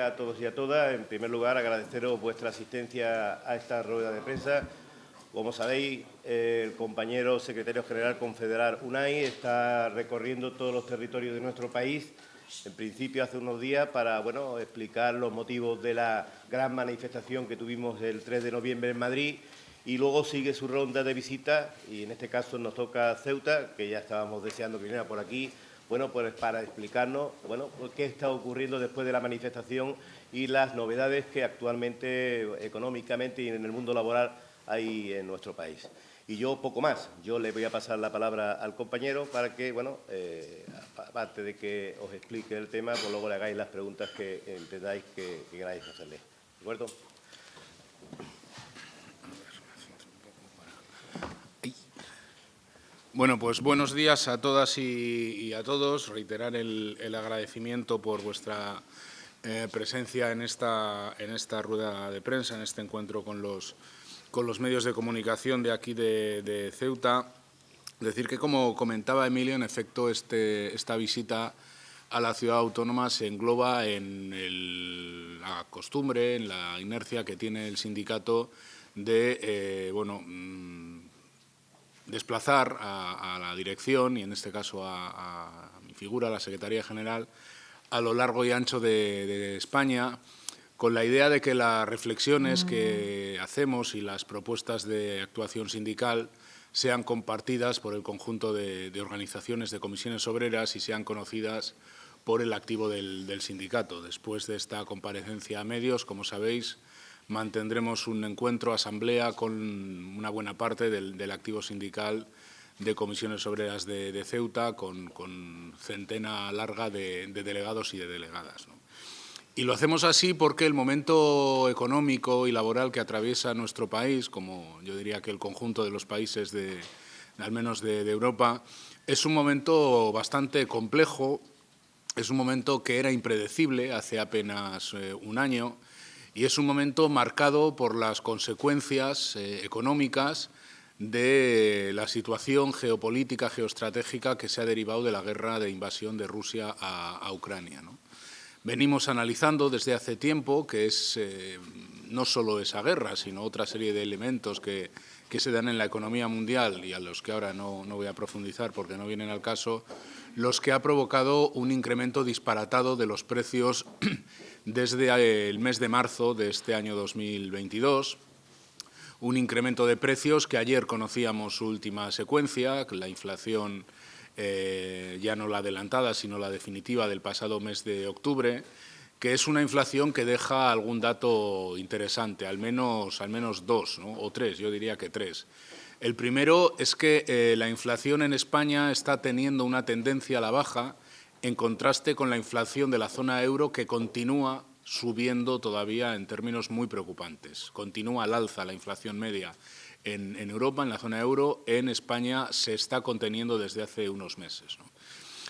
días a todos y a todas. En primer lugar, agradeceros vuestra asistencia a esta rueda de prensa. Como sabéis, el compañero secretario general confederal UNAI está recorriendo todos los territorios de nuestro país, en principio hace unos días, para explicar los motivos de la gran manifestación que tuvimos el 3 de noviembre en Madrid, y luego sigue su ronda de visitas, y en este caso nos toca Ceuta, que ya estábamos deseando que viniera por aquí, pues para explicarnos qué está ocurriendo después de la manifestación y las novedades que actualmente, económicamente y en el mundo laboral, hay en nuestro país. Y yo poco más. Yo le voy a pasar la palabra al compañero para que, aparte de que os explique el tema, pues luego le hagáis las preguntas que entendáis que queráis hacerle. ¿De acuerdo? Bueno, pues buenos días a todas y a todos. Reiterar el agradecimiento por vuestra presencia en esta rueda de prensa, en este encuentro con los medios de comunicación de aquí de Ceuta. Decir que, como comentaba Emilio, en efecto, esta visita a la ciudad autónoma se engloba en la costumbre, en la inercia que tiene el sindicato de desplazar a la dirección, y en este caso a mi figura, a la Secretaría General, a lo largo y ancho de España, con la idea de que las reflexiones que hacemos y las propuestas de actuación sindical sean compartidas por el conjunto de organizaciones, de comisiones obreras, y sean conocidas por el activo del sindicato. Después de esta comparecencia a medios, como sabéis, mantendremos un encuentro, asamblea, con una buena parte del activo sindical de comisiones obreras de Ceuta, con centena larga de delegados y de delegadas, ¿no? Y lo hacemos así porque el momento económico y laboral que atraviesa nuestro país, como yo diría que el conjunto de los países al menos de Europa, es un momento bastante complejo, es un momento que era impredecible hace apenas un año, y es un momento marcado por las consecuencias económicas de la situación geopolítica, geoestratégica que se ha derivado de la guerra de invasión de Rusia a Ucrania, ¿no? Venimos analizando desde hace tiempo que es no solo esa guerra, sino otra serie de elementos que se dan en la economía mundial, y a los que ahora no voy a profundizar porque no vienen al caso, los que ha provocado un incremento disparatado de los precios desde el mes de marzo de este año 2022, un incremento de precios que ayer conocíamos su última secuencia, la inflación ya no la adelantada, sino la definitiva del pasado mes de octubre, que es una inflación que deja algún dato interesante, al menos dos, ¿no? O tres, yo diría que tres. El primero es que la inflación en España está teniendo una tendencia a la baja, en contraste con la inflación de la zona euro, que continúa subiendo todavía en términos muy preocupantes. Continúa al alza la inflación media en Europa, en la zona euro. En España se está conteniendo desde hace unos meses, ¿no?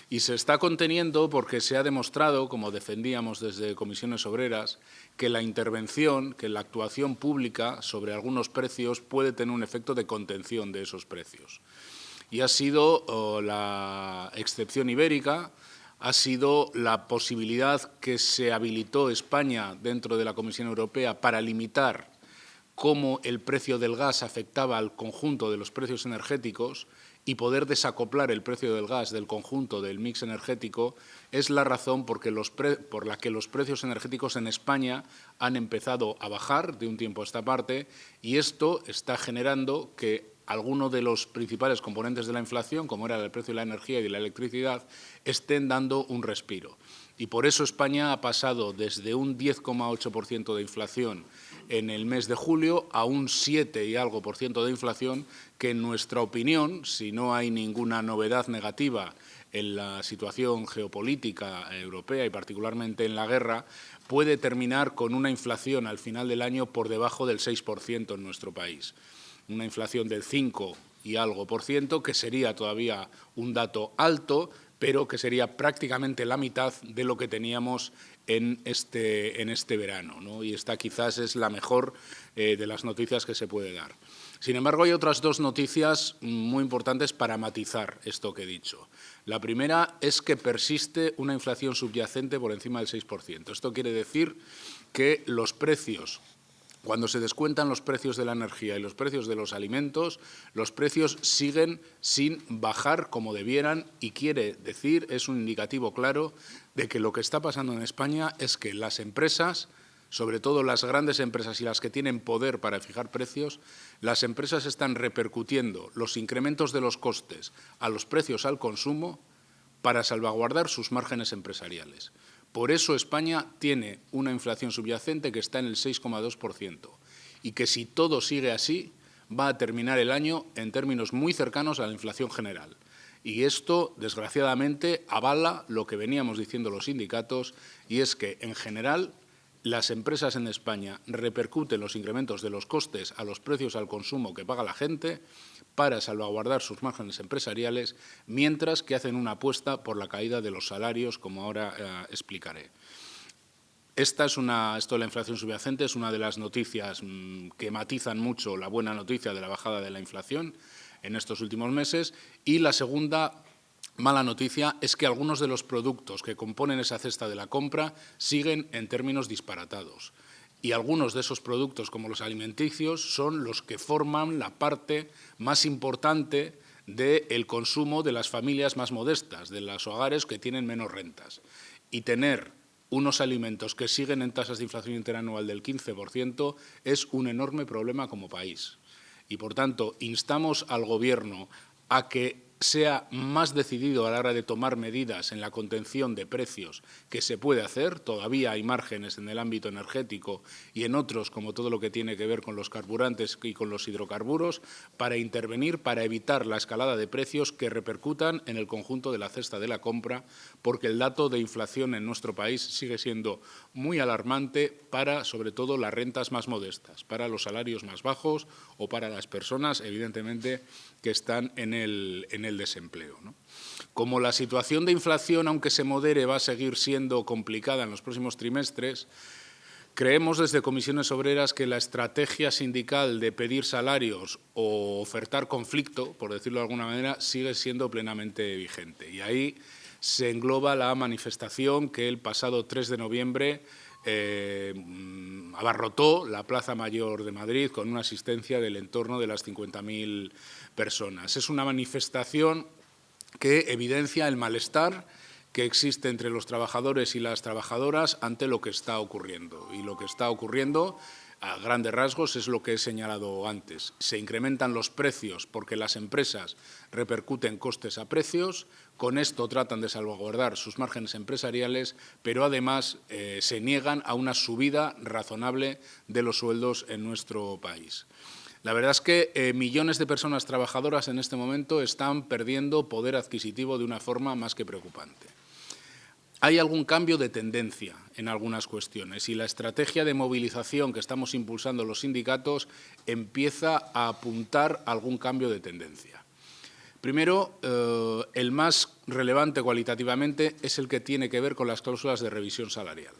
Y se está conteniendo porque se ha demostrado, como defendíamos desde comisiones obreras, que la intervención, que la actuación pública sobre algunos precios puede tener un efecto de contención de esos precios. Y ha sido la excepción ibérica, ha sido la posibilidad que se habilitó España dentro de la Comisión Europea para limitar cómo el precio del gas afectaba al conjunto de los precios energéticos y poder desacoplar el precio del gas del conjunto del mix energético. Es la razón por la que los precios energéticos en España han empezado a bajar de un tiempo a esta parte, y esto está generando que algunos de los principales componentes de la inflación, como era el precio de la energía y de la electricidad, estén dando un respiro. Y por eso España ha pasado desde un 10,8% de inflación en el mes de julio a un 7 y algo por ciento de inflación, que en nuestra opinión, si no hay ninguna novedad negativa en la situación geopolítica europea y particularmente en la guerra, puede terminar con una inflación al final del año por debajo del 6% en nuestro país. Una inflación del 5 y algo por ciento, que sería todavía un dato alto, pero que sería prácticamente la mitad de lo que teníamos en este verano, ¿no? Y esta quizás es la mejor de las noticias que se puede dar. Sin embargo, hay otras dos noticias muy importantes para matizar esto que he dicho. La primera es que persiste una inflación subyacente por encima del 6%. Esto quiere decir que los precios, cuando se descuentan los precios de la energía y los precios de los alimentos, los precios siguen sin bajar como debieran y quiere decir, es un indicativo claro de que lo que está pasando en España es que las empresas, sobre todo las grandes empresas y las que tienen poder para fijar precios, las empresas están repercutiendo los incrementos de los costes a los precios al consumo para salvaguardar sus márgenes empresariales. Por eso España tiene una inflación subyacente que está en el 6,2% y que si todo sigue así va a terminar el año en términos muy cercanos a la inflación general. Y esto, desgraciadamente, avala lo que veníamos diciendo los sindicatos y es que, en general, las empresas en España repercuten los incrementos de los costes a los precios al consumo que paga la gente para salvaguardar sus márgenes empresariales, mientras que hacen una apuesta por la caída de los salarios, como ahora explicaré. Esto de la inflación subyacente es una de las noticias que matizan mucho la buena noticia de la bajada de la inflación en estos últimos meses. Y la segunda mala noticia es que algunos de los productos que componen esa cesta de la compra siguen en términos disparatados. Y algunos de esos productos, como los alimenticios, son los que forman la parte más importante del consumo de las familias más modestas, de los hogares que tienen menos rentas. Y tener unos alimentos que siguen en tasas de inflación interanual del 15% es un enorme problema como país. Y, por tanto, instamos al Gobierno a que sea más decidido a la hora de tomar medidas en la contención de precios que se puede hacer. Todavía hay márgenes en el ámbito energético y en otros, como todo lo que tiene que ver con los carburantes y con los hidrocarburos, para intervenir, para evitar la escalada de precios que repercutan en el conjunto de la cesta de la compra, porque el dato de inflación en nuestro país sigue siendo muy alarmante para, sobre todo, las rentas más modestas, para los salarios más bajos o para las personas, evidentemente, que están en el desempleo, ¿no? Como la situación de inflación, aunque se modere, va a seguir siendo complicada en los próximos trimestres, creemos desde Comisiones Obreras que la estrategia sindical de pedir salarios o ofertar conflicto, por decirlo de alguna manera, sigue siendo plenamente vigente. Y ahí se engloba la manifestación que el pasado 3 de noviembre abarrotó la Plaza Mayor de Madrid con una asistencia del entorno de las 50.000 personas. Es una manifestación que evidencia el malestar que existe entre los trabajadores y las trabajadoras ante lo que está ocurriendo. Y lo que está ocurriendo, a grandes rasgos, es lo que he señalado antes. Se incrementan los precios porque las empresas repercuten costes a precios, con esto tratan de salvaguardar sus márgenes empresariales, pero además se niegan a una subida razonable de los sueldos en nuestro país. La verdad es que millones de personas trabajadoras en este momento están perdiendo poder adquisitivo de una forma más que preocupante. Hay algún cambio de tendencia en algunas cuestiones y la estrategia de movilización que estamos impulsando los sindicatos empieza a apuntar a algún cambio de tendencia. Primero, el más relevante cualitativamente es el que tiene que ver con las cláusulas de revisión salarial.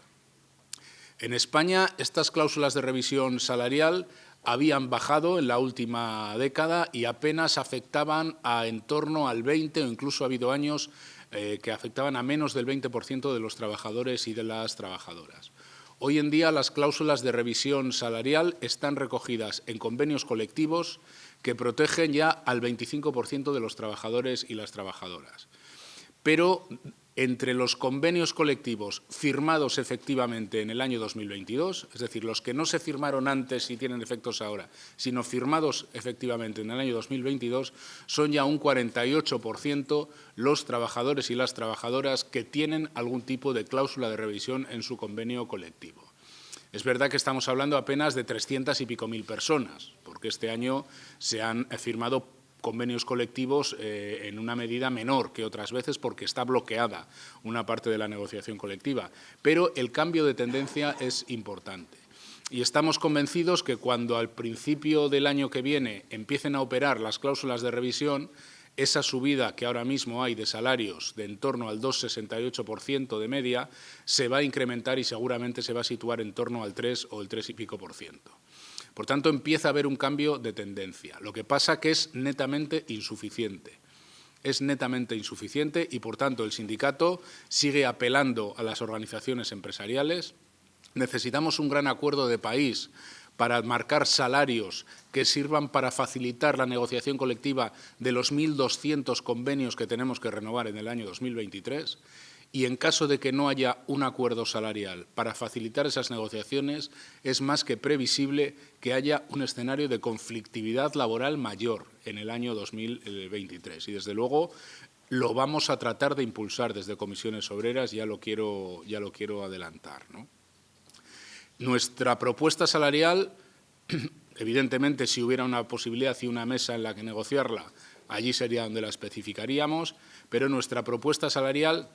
En España, estas cláusulas de revisión salarial habían bajado en la última década y apenas afectaban a en torno al 20% o incluso ha habido años que afectaban a menos del 20% de los trabajadores y de las trabajadoras. Hoy en día las cláusulas de revisión salarial están recogidas en convenios colectivos que protegen ya al 25% de los trabajadores y las trabajadoras. Pero entre los convenios colectivos firmados efectivamente en el año 2022, es decir, los que no se firmaron antes y tienen efectos ahora, sino firmados efectivamente en el año 2022, son ya un 48% los trabajadores y las trabajadoras que tienen algún tipo de cláusula de revisión en su convenio colectivo. Es verdad que estamos hablando apenas de 300 y pico mil personas, porque este año se han firmado convenios colectivos en una medida menor que otras veces porque está bloqueada una parte de la negociación colectiva. Pero el cambio de tendencia es importante. Y estamos convencidos que cuando al principio del año que viene empiecen a operar las cláusulas de revisión, esa subida que ahora mismo hay de salarios de en torno al 2,68% de media se va a incrementar y seguramente se va a situar en torno al 3 o el 3 y pico por ciento. Por tanto, empieza a haber un cambio de tendencia. Lo que pasa que es netamente insuficiente. Es netamente insuficiente y, por tanto, el sindicato sigue apelando a las organizaciones empresariales. Necesitamos un gran acuerdo de país para marcar salarios que sirvan para facilitar la negociación colectiva de los 1.200 convenios que tenemos que renovar en el año 2023. Y en caso de que no haya un acuerdo salarial para facilitar esas negociaciones, es más que previsible que haya un escenario de conflictividad laboral mayor en el año 2023. Y, desde luego, lo vamos a tratar de impulsar desde Comisiones Obreras, ya lo quiero adelantar, ¿no? Nuestra propuesta salarial, evidentemente, si hubiera una posibilidad y una mesa en la que negociarla, allí sería donde la especificaríamos, pero nuestra propuesta salarial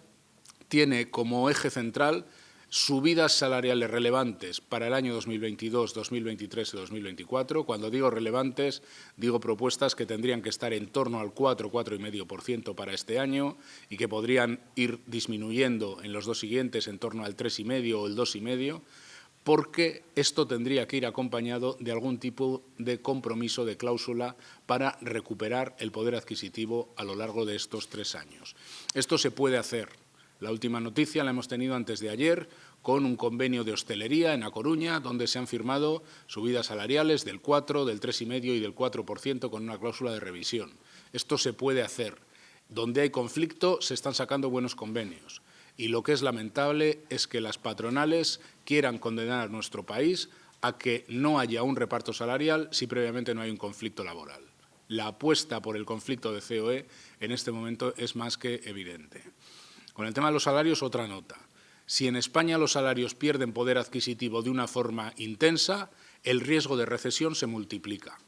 tiene como eje central subidas salariales relevantes para el año 2022, 2023 y 2024. Cuando digo relevantes, digo propuestas que tendrían que estar en torno al 4, 4,5% para este año y que podrían ir disminuyendo en los dos siguientes en torno al 3,5 o el 2,5%, porque esto tendría que ir acompañado de algún tipo de compromiso, de cláusula, para recuperar el poder adquisitivo a lo largo de estos 3 años. Esto se puede hacer. La última noticia la hemos tenido antes de ayer con un convenio de hostelería en A Coruña, donde se han firmado subidas salariales del 4, del 3,5 y del 4% con una cláusula de revisión. Esto se puede hacer. Donde hay conflicto se están sacando buenos convenios. Y lo que es lamentable es que las patronales quieran condenar a nuestro país a que no haya un reparto salarial si previamente no hay un conflicto laboral. La apuesta por el conflicto de COE en este momento es más que evidente. Con el tema de los salarios, otra nota. Si en España los salarios pierden poder adquisitivo de una forma intensa, el riesgo de recesión se multiplica.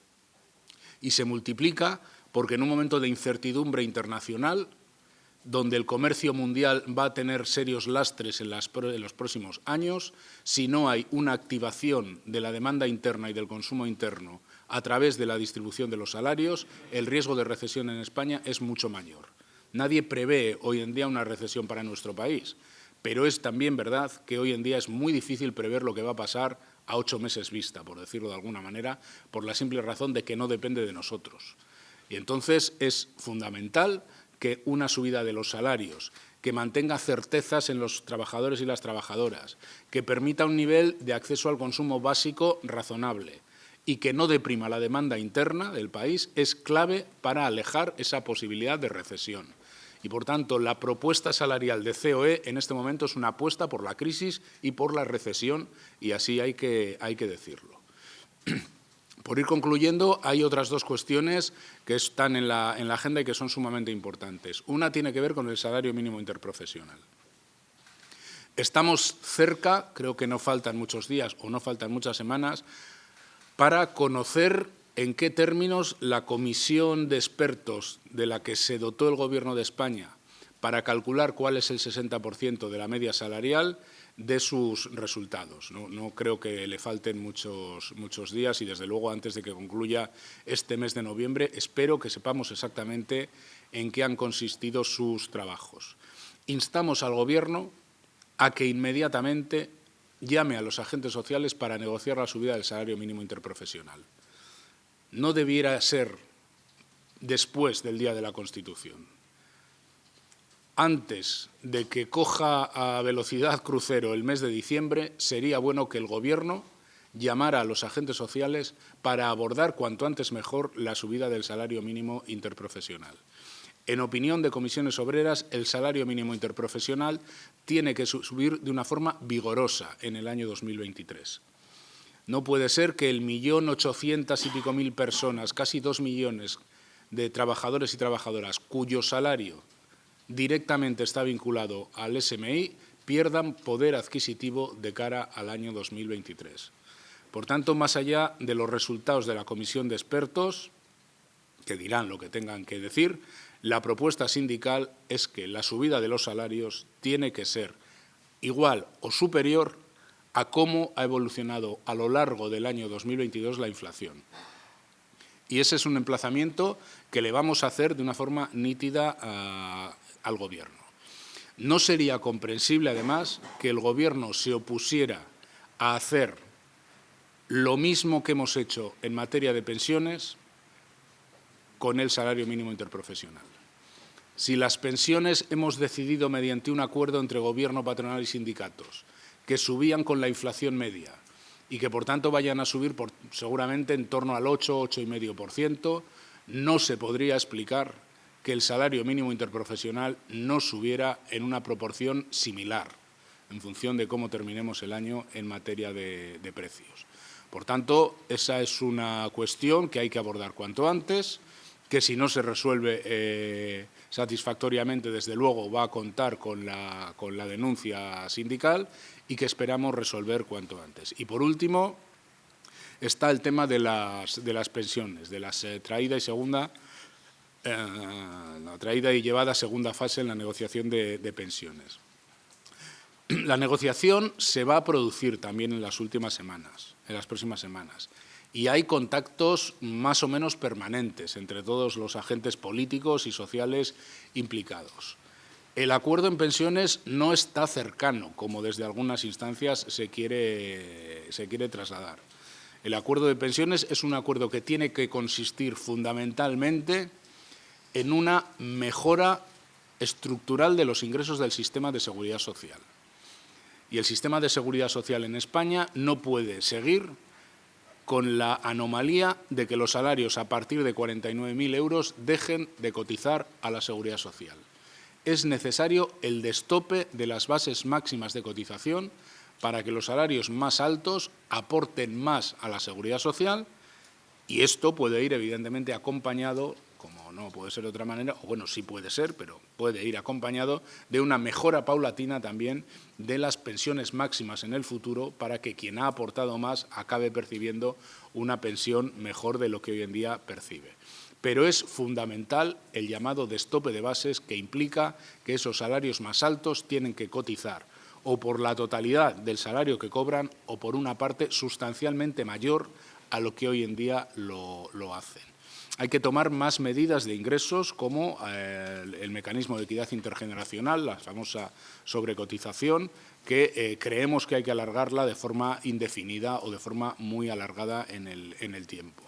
Y se multiplica porque en un momento de incertidumbre internacional, donde el comercio mundial va a tener serios lastres en los próximos años, si no hay una activación de la demanda interna y del consumo interno a través de la distribución de los salarios, el riesgo de recesión en España es mucho mayor. Nadie prevé hoy en día una recesión para nuestro país, pero es también verdad que hoy en día es muy difícil prever lo que va a pasar a 8 meses vista, por decirlo de alguna manera, por la simple razón de que no depende de nosotros. Y entonces es fundamental que una subida de los salarios, que mantenga certezas en los trabajadores y las trabajadoras, que permita un nivel de acceso al consumo básico razonable y que no deprima la demanda interna del país, es clave para alejar esa posibilidad de recesión. Y, por tanto, la propuesta salarial de COE en este momento es una apuesta por la crisis y por la recesión, y así hay que decirlo. Por ir concluyendo, hay otras dos cuestiones que están en la agenda y que son sumamente importantes. Una tiene que ver con el salario mínimo interprofesional. Estamos cerca, creo que no faltan muchos días o no faltan muchas semanas, para conocer en qué términos la comisión de expertos de la que se dotó el Gobierno de España para calcular cuál es el 60% de la media salarial de sus resultados. No creo que le falten muchos días y, desde luego, antes de que concluya este mes de noviembre, espero que sepamos exactamente en qué han consistido sus trabajos. Instamos al Gobierno a que inmediatamente llame a los agentes sociales para negociar la subida del salario mínimo interprofesional. No debiera ser después del día de la Constitución. Antes de que coja a velocidad crucero el mes de diciembre, sería bueno que el Gobierno llamara a los agentes sociales para abordar cuanto antes mejor la subida del salario mínimo interprofesional. En opinión de Comisiones Obreras, el salario mínimo interprofesional tiene que subir de una forma vigorosa en el año 2023. No puede ser que el 1.800.000 y pico personas, casi 2 millones de trabajadores y trabajadoras cuyo salario directamente está vinculado al SMI, pierdan poder adquisitivo de cara al año 2023. Por tanto, más allá de los resultados de la comisión de expertos, que dirán lo que tengan que decir, la propuesta sindical es que la subida de los salarios tiene que ser igual o superior a cómo ha evolucionado a lo largo del año 2022 la inflación. Y ese es un emplazamiento que le vamos a hacer de una forma nítida al Gobierno. No sería comprensible, además, que el Gobierno se opusiera a hacer lo mismo que hemos hecho en materia de pensiones con el salario mínimo interprofesional. Si las pensiones hemos decidido mediante un acuerdo entre Gobierno, patronal y sindicatos que subían con la inflación media y que, por tanto, vayan a subir seguramente en torno al 8,5%, no se podría explicar que el salario mínimo interprofesional no subiera en una proporción similar, en función de cómo terminemos el año en materia de precios. Por tanto, esa es una cuestión que hay que abordar cuanto antes, que si no se resuelve satisfactoriamente, desde luego, va a contar con la denuncia sindical y que esperamos resolver cuanto antes. Y, por último, está el tema de las pensiones, de las traída y llevada a segunda fase en la negociación de pensiones. La negociación se va a producir también en las próximas semanas. Y hay contactos más o menos permanentes entre todos los agentes políticos y sociales implicados. El acuerdo en pensiones no está cercano, como desde algunas instancias se quiere trasladar. El acuerdo de pensiones es un acuerdo que tiene que consistir fundamentalmente en una mejora estructural de los ingresos del sistema de seguridad social. Y el sistema de seguridad social en España no puede seguir con la anomalía de que los salarios a partir de 49.000 euros dejen de cotizar a la seguridad social. Es necesario el destope de las bases máximas de cotización para que los salarios más altos aporten más a la seguridad social, y esto puede ir evidentemente acompañado, como no puede ser de otra manera, o bueno, sí puede ser, pero puede ir acompañado de una mejora paulatina también de las pensiones máximas en el futuro, para que quien ha aportado más acabe percibiendo una pensión mejor de lo que hoy en día percibe. Pero es fundamental el llamado destope de bases, que implica que esos salarios más altos tienen que cotizar o por la totalidad del salario que cobran o por una parte sustancialmente mayor a lo que hoy en día lo hacen. Hay que tomar más medidas de ingresos, como el mecanismo de equidad intergeneracional, la famosa sobrecotización, que creemos que hay que alargarla de forma indefinida o de forma muy alargada en el tiempo.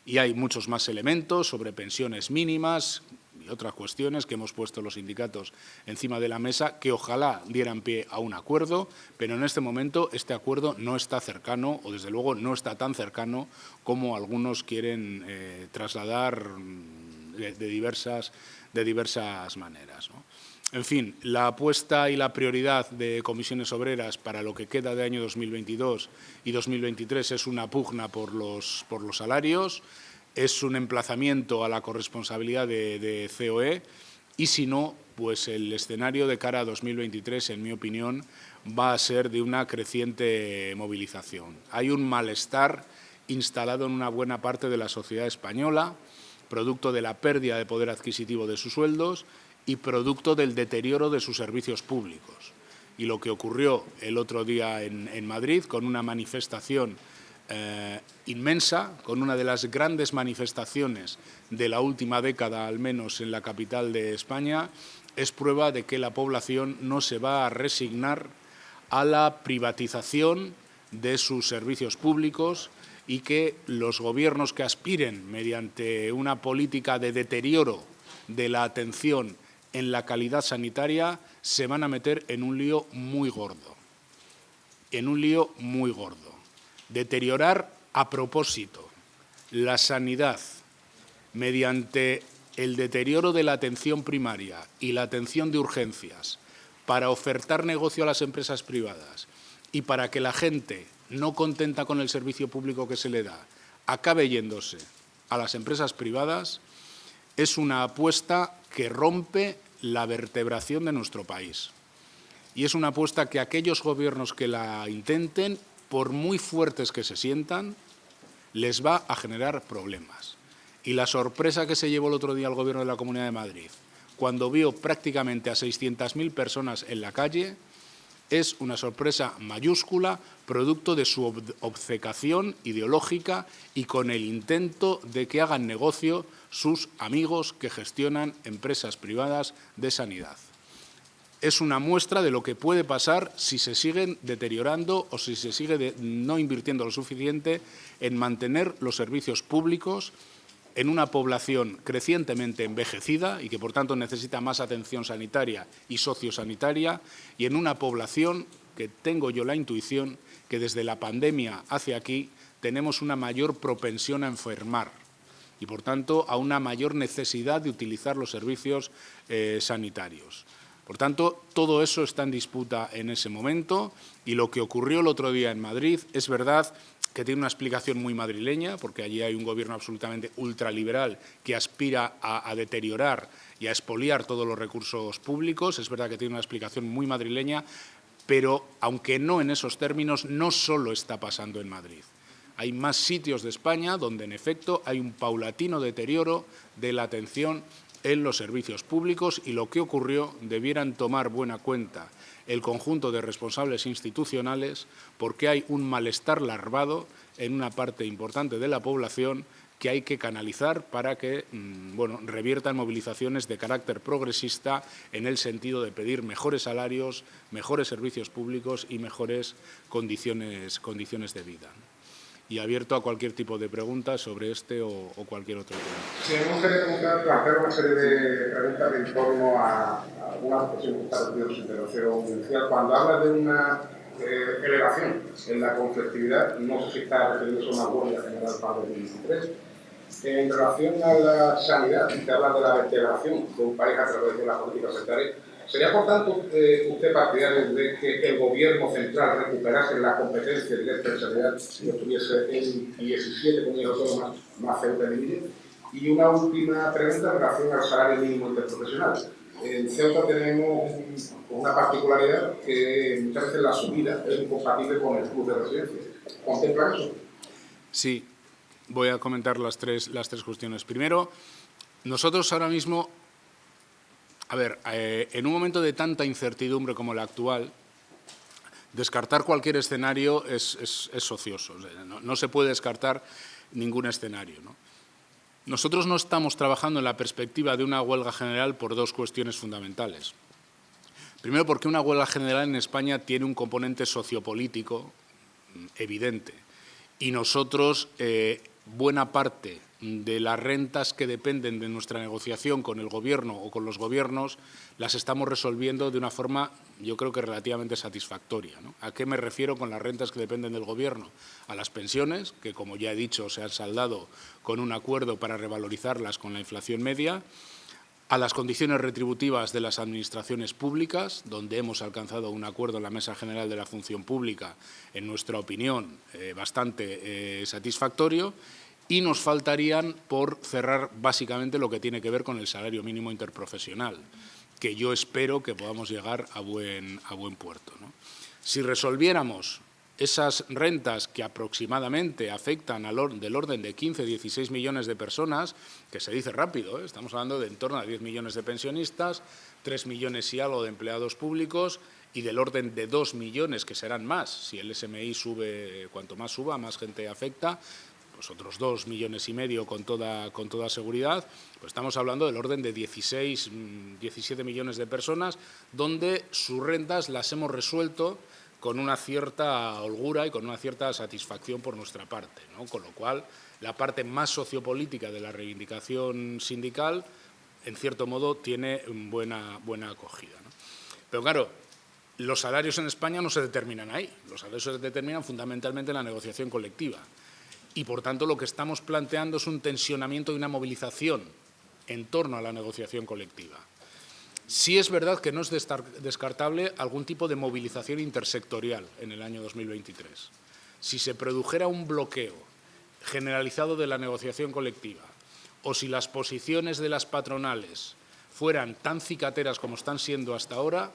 Y hay muchos más elementos sobre pensiones mínimas y otras cuestiones que hemos puesto los sindicatos encima de la mesa, que ojalá dieran pie a un acuerdo, pero en este momento este acuerdo no está cercano, o desde luego no está tan cercano como algunos quieren trasladar de diversas maneras, ¿no? En fin, la apuesta y la prioridad de Comisiones Obreras para lo que queda de año 2022 y 2023 es una pugna por los salarios, es un emplazamiento a la corresponsabilidad de COE, y si no, pues el escenario de cara a 2023, en mi opinión, va a ser de una creciente movilización. Hay un malestar instalado en una buena parte de la sociedad española, producto de la pérdida de poder adquisitivo de sus sueldos y producto del deterioro de sus servicios públicos. Y lo que ocurrió el otro día en Madrid, con una manifestación inmensa, con una de las grandes manifestaciones de la última década, al menos en la capital de España, es prueba de que la población no se va a resignar a la privatización de sus servicios públicos, y que los gobiernos que aspiren, mediante una política de deterioro de la atención en la calidad sanitaria, se van a meter en un lío muy gordo. Deteriorar a propósito la sanidad mediante el deterioro de la atención primaria y la atención de urgencias para ofertar negocio a las empresas privadas y para que la gente, no contenta con el servicio público que se le da, acabe yéndose a las empresas privadas, es una apuesta que rompe la vertebración de nuestro país. Y es una apuesta que aquellos gobiernos que la intenten, por muy fuertes que se sientan, les va a generar problemas. Y la sorpresa que se llevó el otro día el Gobierno de la Comunidad de Madrid, cuando vio prácticamente a 600.000 personas en la calle, Es una sorpresa mayúscula, producto de su obcecación ideológica y con el intento de que hagan negocio sus amigos que gestionan empresas privadas de sanidad. Es una muestra de lo que puede pasar si se siguen deteriorando o si se sigue no invirtiendo lo suficiente en mantener los servicios públicos en una población crecientemente envejecida y que, por tanto, necesita más atención sanitaria y sociosanitaria, y en una población que tengo yo la intuición que desde la pandemia hacia aquí tenemos una mayor propensión a enfermar y, por tanto, a una mayor necesidad de utilizar los servicios sanitarios. Por tanto, todo eso está en disputa en ese momento y lo que ocurrió el otro día en Madrid es verdad que tiene una explicación muy madrileña, porque allí hay un gobierno absolutamente ultraliberal que aspira a deteriorar y a expoliar todos los recursos públicos. Es verdad que tiene una explicación muy madrileña, pero aunque no en esos términos, no solo está pasando en Madrid. Hay más sitios de España donde, en efecto, hay un paulatino deterioro de la atención en los servicios públicos y lo que ocurrió debieran tomar buena cuenta el conjunto de responsables institucionales porque hay un malestar larvado en una parte importante de la población que hay que canalizar para que reviertan movilizaciones de carácter progresista en el sentido de pedir mejores salarios, mejores servicios públicos y mejores condiciones de vida. Y abierto a cualquier tipo de preguntas sobre este o cualquier otro tema. Sí, me gustaría plantear una serie de preguntas en torno a alguna cuestión que está repitiendo en su intervención inicial. Cuando habla de una elevación en la conflictividad, no sé si está refiriéndose a una huelga general para el 2023. En relación a la sanidad, se habla de la vertebración de un país a través de la política sanitaria. ¿Sería, por tanto, usted partidario de que el Gobierno central recuperase la competencia directa en sanidad y estuviese en 17 comunidades autónomas más Ceuta y Melilla? Y una última pregunta en relación al salario mínimo interprofesional. En Ceuta tenemos una particularidad que muchas veces la subida es incompatible con el plus de residencia. ¿Contempla eso? Sí, voy a comentar las tres cuestiones. Primero, nosotros ahora mismo, en un momento de tanta incertidumbre como el actual, descartar cualquier escenario es ocioso. O sea, no se puede descartar ningún escenario, ¿no? Nosotros no estamos trabajando en la perspectiva de una huelga general por dos cuestiones fundamentales. Primero, porque una huelga general en España tiene un componente sociopolítico evidente. Y nosotros, buena parte de las rentas que dependen de nuestra negociación con el Gobierno o con los gobiernos, las estamos resolviendo de una forma, yo creo que relativamente satisfactoria, ¿no? ¿A qué me refiero con las rentas que dependen del Gobierno? A las pensiones, que como ya he dicho, se han saldado con un acuerdo para revalorizarlas con la inflación media, a las condiciones retributivas de las administraciones públicas, donde hemos alcanzado un acuerdo en la Mesa General de la Función Pública, en nuestra opinión, bastante satisfactorio, y nos faltarían por cerrar básicamente lo que tiene que ver con el salario mínimo interprofesional, que yo espero que podamos llegar a buen puerto, ¿no? Si resolviéramos esas rentas que aproximadamente afectan del orden de 15, 16 millones de personas, que se dice rápido, ¿eh? Estamos hablando de en torno a 10 millones de pensionistas, 3 millones y algo de empleados públicos y del orden de 2 millones, que serán más. Si el SMI sube, cuanto más suba, más gente afecta, pues otros 2,5 millones con toda seguridad, pues estamos hablando del orden de 16, 17 millones de personas, donde sus rentas las hemos resuelto con una cierta holgura y con una cierta satisfacción por nuestra parte, ¿no? Con lo cual, la parte más sociopolítica de la reivindicación sindical, en cierto modo, tiene buena acogida, ¿no? Pero claro, los salarios en España no se determinan ahí. Los salarios se determinan fundamentalmente en la negociación colectiva. Y, por tanto, lo que estamos planteando es un tensionamiento y una movilización en torno a la negociación colectiva. Sí es verdad que no es descartable algún tipo de movilización intersectorial en el año 2023. Si se produjera un bloqueo generalizado de la negociación colectiva o si las posiciones de las patronales fueran tan cicateras como están siendo hasta ahora,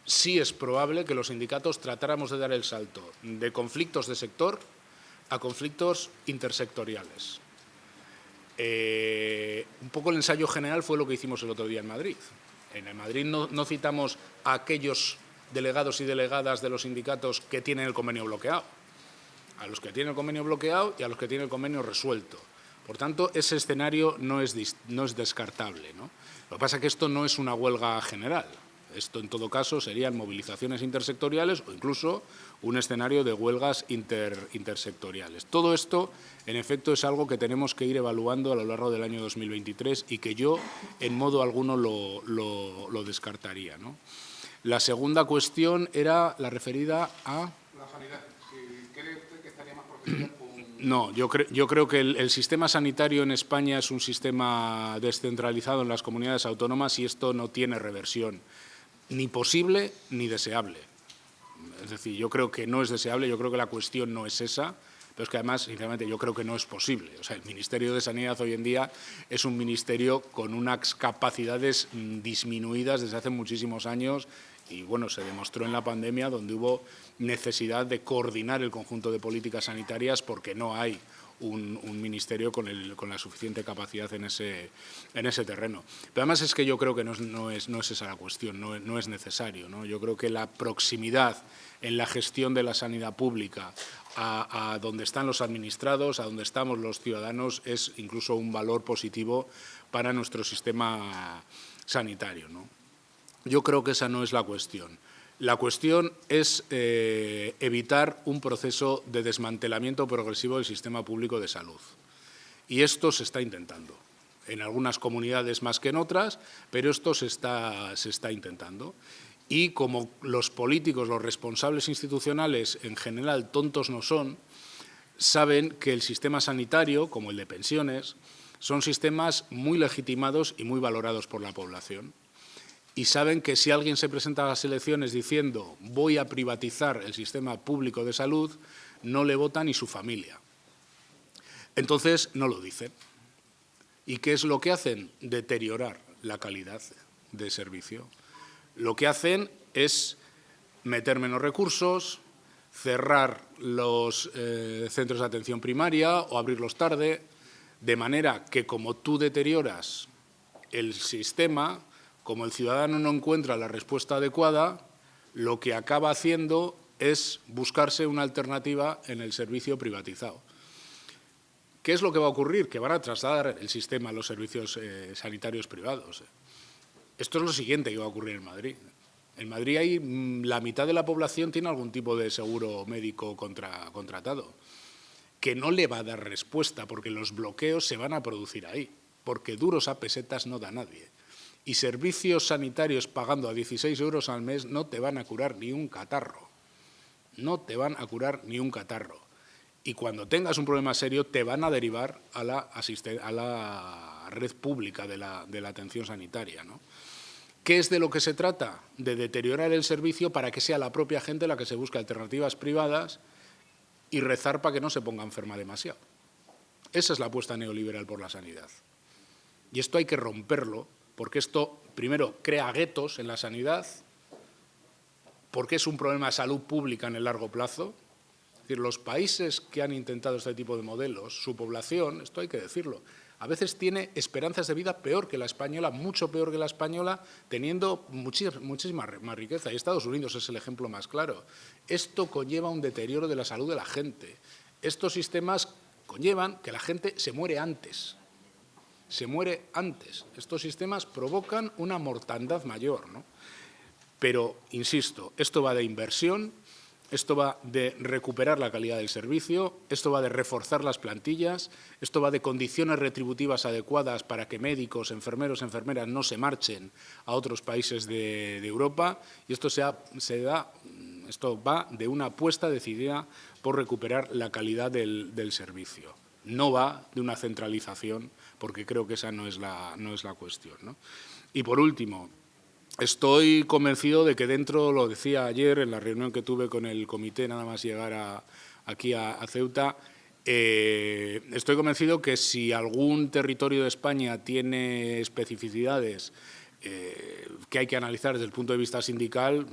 sí es probable que los sindicatos tratáramos de dar el salto de conflictos de sector a conflictos intersectoriales. Un poco el ensayo general fue lo que hicimos el otro día en Madrid. En Madrid no citamos a aquellos delegados y delegadas de los sindicatos que tienen el convenio bloqueado. A los que tienen el convenio bloqueado y a los que tienen el convenio resuelto. Por tanto, ese escenario no es descartable, ¿no? Lo que pasa es que esto no es una huelga general. Esto, en todo caso, serían movilizaciones intersectoriales o incluso un escenario de huelgas intersectoriales. Todo esto, en efecto, es algo que tenemos que ir evaluando a lo largo del año 2023 y que yo, en modo alguno, lo descartaría, ¿no? La segunda cuestión era la referida a... La sanidad. Si cree usted que estaría más protegida con... No, yo creo que el sistema sanitario en España es un sistema descentralizado en las comunidades autónomas y esto no tiene reversión, ni posible ni deseable. Es decir, yo creo que no es deseable, yo creo que la cuestión no es esa, pero es que además, sinceramente, yo creo que no es posible. O sea, el Ministerio de Sanidad hoy en día es un ministerio con unas capacidades disminuidas desde hace muchísimos años y, bueno, se demostró en la pandemia donde hubo necesidad de coordinar el conjunto de políticas sanitarias porque no hay un ministerio con la suficiente capacidad en ese terreno. Pero además es que yo creo que no es esa la cuestión, no es necesario, ¿no? Yo creo que la proximidad en la gestión de la sanidad pública a donde están los administrados, a donde estamos los ciudadanos, es incluso un valor positivo para nuestro sistema sanitario, ¿no? Yo creo que esa no es la cuestión. La cuestión es evitar un proceso de desmantelamiento progresivo del sistema público de salud. Y esto se está intentando. En algunas comunidades más que en otras, pero esto se está intentando. Y como los políticos, los responsables institucionales en general tontos no son, saben que el sistema sanitario, como el de pensiones, son sistemas muy legitimados y muy valorados por la población. Y saben que si alguien se presenta a las elecciones diciendo voy a privatizar el sistema público de salud, no le vota ni su familia. Entonces, no lo dicen. ¿Y qué es lo que hacen? Deteriorar la calidad de servicio. Lo que hacen es meter menos recursos, cerrar los centros de atención primaria o abrirlos tarde, de manera que como tú deterioras el sistema, como el ciudadano no encuentra la respuesta adecuada, lo que acaba haciendo es buscarse una alternativa en el servicio privatizado. ¿Qué es lo que va a ocurrir? Que van a trasladar el sistema a los servicios sanitarios privados. Esto es lo siguiente que va a ocurrir en Madrid. En Madrid la mitad de la población tiene algún tipo de seguro médico contratado, que no le va a dar respuesta porque los bloqueos se van a producir ahí, porque duros a pesetas no da nadie. Y servicios sanitarios pagando a 16 euros al mes no te van a curar ni un catarro. No te van a curar ni un catarro. Y cuando tengas un problema serio te van a derivar a la red pública de la atención sanitaria, ¿no? ¿Qué es de lo que se trata? De deteriorar el servicio para que sea la propia gente la que se busque alternativas privadas y rezar para que no se ponga enferma demasiado. Esa es la apuesta neoliberal por la sanidad. Y esto hay que romperlo, porque esto, primero, crea guetos en la sanidad, porque es un problema de salud pública en el largo plazo. Es decir, los países que han intentado este tipo de modelos, su población, esto hay que decirlo, a veces tiene esperanzas de vida peor que la española, mucho peor que la española, teniendo muchísima más riqueza. Y Estados Unidos es el ejemplo más claro. Esto conlleva un deterioro de la salud de la gente. Estos sistemas conllevan que la gente se muere antes. Se muere antes. Estos sistemas provocan una mortandad mayor, ¿no? Pero, insisto, esto va de inversión, esto va de recuperar la calidad del servicio, esto va de reforzar las plantillas, esto va de condiciones retributivas adecuadas para que médicos, enfermeros, enfermeras no se marchen a otros países de Europa y esto va de una apuesta decidida por recuperar la calidad del servicio. No va de una centralización, porque creo que esa no es la cuestión, ¿no? Y por último, estoy convencido de que dentro, lo decía ayer en la reunión que tuve con el comité, nada más llegar aquí a Ceuta, estoy convencido que si algún territorio de España tiene especificidades que hay que analizar desde el punto de vista sindical,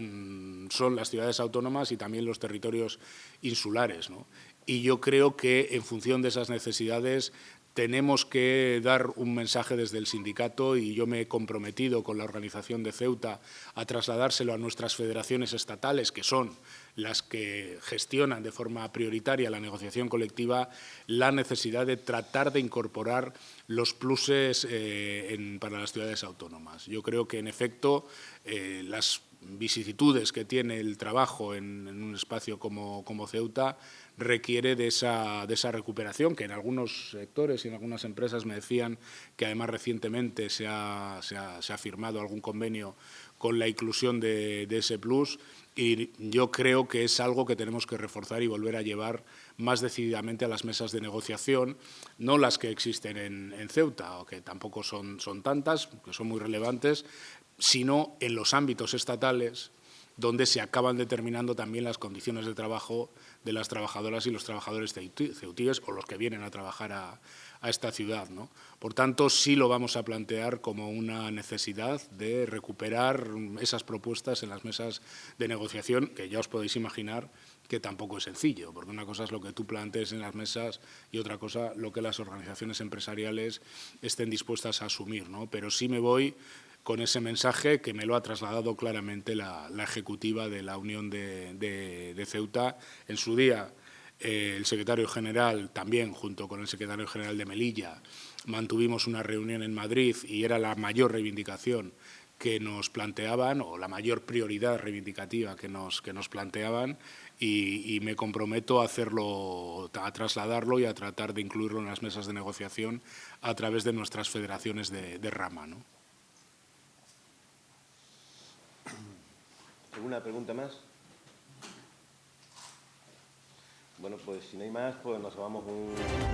son las ciudades autónomas y también los territorios insulares, ¿no? Y yo creo que, en función de esas necesidades, tenemos que dar un mensaje desde el sindicato y yo me he comprometido con la organización de Ceuta a trasladárselo a nuestras federaciones estatales, que son las que gestionan de forma prioritaria la negociación colectiva, la necesidad de tratar de incorporar los pluses para las ciudades autónomas. Yo creo que, en efecto, las vicisitudes que tiene el trabajo en un espacio como Ceuta requiere de esa recuperación, que en algunos sectores y en algunas empresas me decían que además recientemente se ha firmado algún convenio con la inclusión de ese plus, y yo creo que es algo que tenemos que reforzar y volver a llevar más decididamente a las mesas de negociación, no las que existen en Ceuta, o que tampoco son tantas, que son muy relevantes, sino en los ámbitos estatales, donde se acaban determinando también las condiciones de trabajo de las trabajadoras y los trabajadores ceutíes o los que vienen a trabajar a esta ciudad, ¿no? Por tanto, sí lo vamos a plantear como una necesidad de recuperar esas propuestas en las mesas de negociación, que ya os podéis imaginar que tampoco es sencillo, porque una cosa es lo que tú plantees en las mesas y otra cosa lo que las organizaciones empresariales estén dispuestas a asumir, ¿no? Pero sí me voy con ese mensaje que me lo ha trasladado claramente la ejecutiva de la Unión de Ceuta. En su día, el secretario general, también junto con el secretario general de Melilla, mantuvimos una reunión en Madrid y era la mayor reivindicación que nos planteaban, o la mayor prioridad reivindicativa que nos planteaban, y me comprometo a a trasladarlo y a tratar de incluirlo en las mesas de negociación a través de nuestras federaciones de rama, ¿no? ¿Alguna pregunta más? Bueno, pues si no hay más, pues nos vamos un...